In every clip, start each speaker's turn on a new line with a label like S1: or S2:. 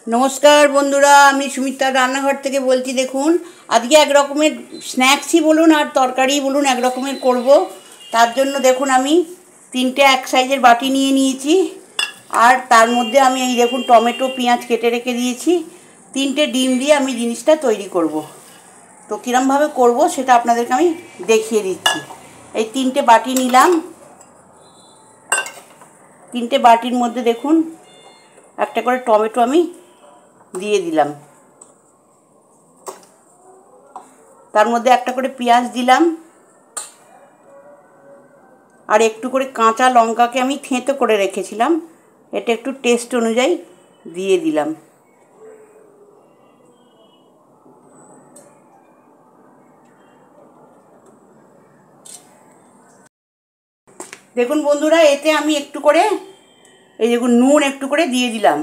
S1: নমস্কার বন্ধুরা, আমি সুমিতার রান্নাঘর থেকে বলছি। দেখুন, আজকে এক রকমের স্ন্যাক্সই বলুন আর তরকারি বলুন এক রকমের করব। তার জন্য দেখুন আমি তিনটে এক সাইজের বাটি নিয়ে নিয়েছি, আর তার মধ্যে আমি এই দেখুন টমেটো পেঁয়াজ কেটে রেখে দিয়েছি। তিনটে ডিম দিয়ে আমি জিনিসটা তৈরি করব। তো কীরমভাবে করব সেটা আপনাদেরকে আমি দেখিয়ে দিচ্ছি। এই তিনটে বাটি নিলাম, তিনটে বাটির মধ্যে দেখুন একটা করে টমেটো আমি দিয়ে দিলাম, তার মধ্যে একটা করে পেঁয়াজ দিলাম, আর একটু করে কাঁচা লঙ্কাকে আমি থেঁতো করে রেখেছিলাম, এটা একটু টেস্ট অনুযায়ী দিয়ে দিলাম। দেখুন বন্ধুরা, এতে আমি একটু করে এই দেখুন নুন একটু করে দিয়ে দিলাম,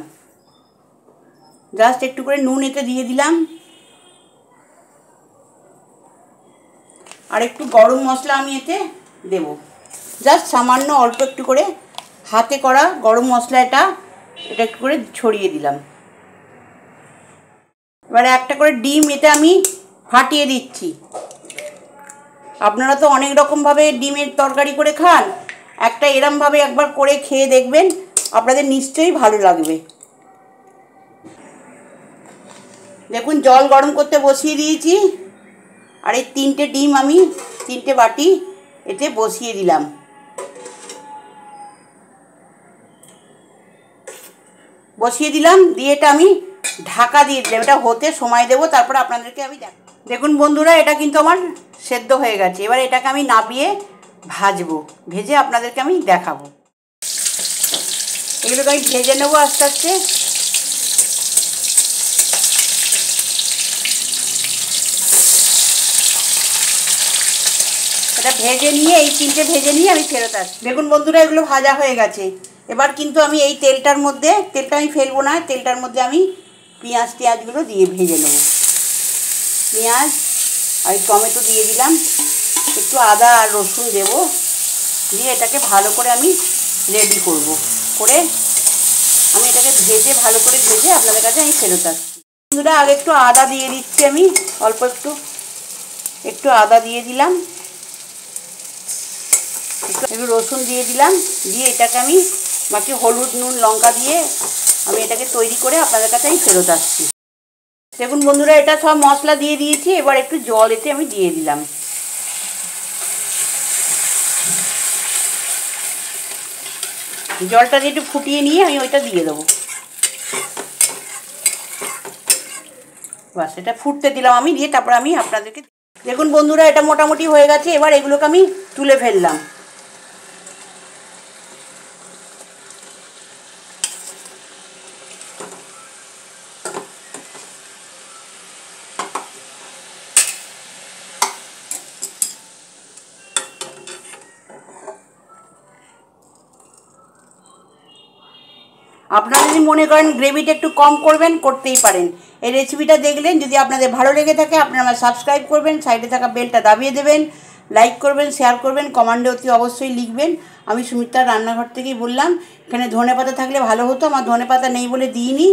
S1: জাস্ট একটু করে নুন এতে দিয়ে দিলাম। আর একটু গরম মশলা আমি এতে দেব, জাস্ট সামান্য অল্প একটু করে হাতে করা গরম মশলা, এটা একটু করে ছড়িয়ে দিলাম। এবারে একটা করে ডিম এতে আমি ফাটিয়ে দিচ্ছি। আপনারা তো অনেক রকমভাবে ডিমের তরকারি করে খান, একটা এরমভাবে একবার করে খেয়ে দেখবেন, আপনাদের নিশ্চয়ই ভালো লাগবে। দেখুন জল গরম করতে বসিয়ে দিয়েছি, আর এই তিনটে ডিম আমি তিনটে বাটি এতে বসিয়ে দিলাম। দিয়ে এটা আমি ঢাকা দিয়ে দিলাম, এটা হতে সময় দেবো, তারপর আপনাদেরকে আমি দেখুন বন্ধুরা, এটা কিন্তু আমার সেদ্ধ হয়ে গেছে। এবার এটাকে আমি নাবিয়ে ভাজবো, ভেজে আপনাদেরকে আমি দেখাবো। এগুলোকে আমি ভেজে নেবো আস্তে আস্তে। এটা ভেজে নিয়ে এই তিনটে ভেজে নিয়ে আমি ফেরত আসছি। দেখুন বন্ধুরা, এগুলো ভাজা হয়ে গেছে। এবার কিন্তু আমি এই তেলটার মধ্যে, তেলটা আমি ফেলবো না, তেলটার মধ্যে আমি পেঁয়াজগুলো দিয়ে ভেজে নেব। পেঁয়াজ আর টমেটো দিয়ে দিলাম, একটু আদা আর রসুন দেব, দিয়ে এটাকে ভালো করে আমি রেডি করব। করে আমি এটাকে ভেজে ভালো করে ভেজে আপনাদের কাছে আমি ফেরত আসছি। বন্ধুরা, আগে একটু আদা দিয়ে দিচ্ছি আমি, অল্প একটু আদা দিয়ে দিলাম, একটু রসুন দিয়ে দিলাম, দিয়ে এটাকে আমি বাকি হলুদ নুন লঙ্কা দিয়ে আমি এটাকে তৈরি করে আপনাদের কাছে আমি ফেরত আসছি। দেখুন বন্ধুরা, এটা সব মশলা দিয়ে দিয়েছি। এবার একটু জল এতে আমি দিয়ে দিলাম। জলটা দিয়ে একটু ফুটিয়ে নিয়ে আমি ওইটা দিয়ে দেবো। বাস, এটা ফুটতে দিলাম আমি, দিয়ে তারপর আমি আপনাদেরকে দেখুন বন্ধুরা, এটা মোটামুটি হয়ে গেছে। এবার এগুলোকে আমি তুলে ফেললাম। আপনারা যদি মনে করেন গ্রেভিটা একটু কম করবেন, করতেই পারেন। এই রেসিপিটা দেখলেন, যদি আপনাদের ভালো লেগে থাকে আপনারা আমার সাবস্ক্রাইব করবেন, সাইডে থাকা বেলটা দাবিয়ে দেবেন, লাইক করবেন, শেয়ার করবেন, কমেন্টে অতি অবশ্যই লিখবেন আমি সুমিতার রান্নাঘর থেকেই বললাম। এখানে ধনেপাতা থাকলে ভালো হতো, আমার ধনেপাতা নেই বলে দিইনি।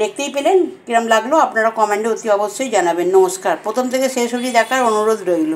S1: দেখতেই পেলেন কিরম লাগলো, আপনারা কমেন্টে অতি অবশ্যই জানাবেন। নমস্কার। প্রথম থেকে শেষ অবধি দেখার অনুরোধ রইল।